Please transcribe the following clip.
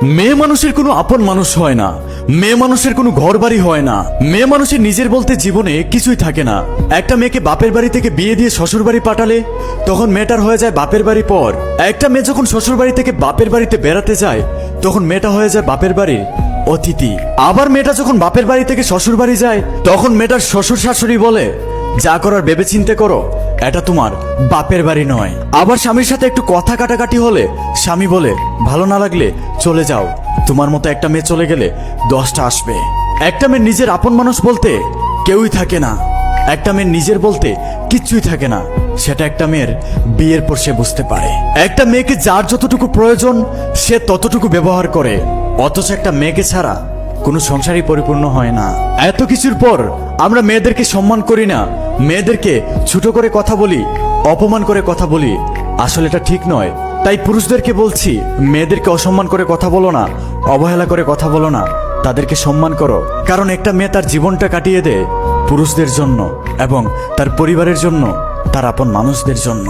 মেয়ে মানুষের কোনো আপন মানুষ হয় না, মেয়ে মানুষের কোনো ঘর বাড়ি হয় না, মেয়ে মানুষের নিজের বলতে জীবনে কিছুই থাকে না। একটা মেয়েকে বাপের বাড়ি থেকে বিয়ে দিয়ে শ্বশুর বাড়ি পাঠালে তখন মেয়েটার হয়ে যায় বাপের বাড়ি পর। একটা মেয়ে যখন শ্বশুর বাড়ি থেকে বাপের বাড়িতে বেড়াতে যায় তখন মেয়েটা হয়ে যায় বাপের বাড়ির অতিথি। আবার মেয়েটা যখন বাপের বাড়ি থেকে শ্বশুর বাড়ি যায় তখন মেয়েটার শ্বশুর শাশুড়ি বলে, যা করার ভেবে চিন্তে করো, এটা তোমার বাপের বাড়ি নয়। আবার স্বামীর সাথে একটু কথা কাটাকাটি হলে স্বামী বলে, ভালো না লাগলে চলে যাও, তোমার মতো একটা মেয়ে চলে গেলে 10টা আসবে। একটা মেয়ের নিজের আপন মানুষ বলতে কেউই থাকে না, একটা মেয়ের নিজের বলতে কিচ্ছুই থাকে না। সেটা একটা মেয়ের বিয়ের পর সে বুঝতে পারে। একটা মেয়েকে যার যতটুকু প্রয়োজন সে ততটুকু ব্যবহার করে, অথচ একটা মেয়েকে ছাড়া কোনো সংসারই পরিপূর্ণ হয় না। এত কিছুর পর আমরা মেয়েদেরকে সম্মান করি না, মেয়েদেরকে ছোট করে কথা বলি, অপমান করে কথা বলি। আসলে এটা ঠিক নয়। তাই পুরুষদেরকে বলছি, মেয়েদেরকে অসম্মান করে কথা বলো না, অবহেলা করে কথা বলো না, তাদেরকে সম্মান করো। কারণ একটা মেয়ে তার জীবনটা কাটিয়ে দেয় পুরুষদের জন্য এবং তার পরিবারের জন্য, তার আপন মানুষদের জন্য।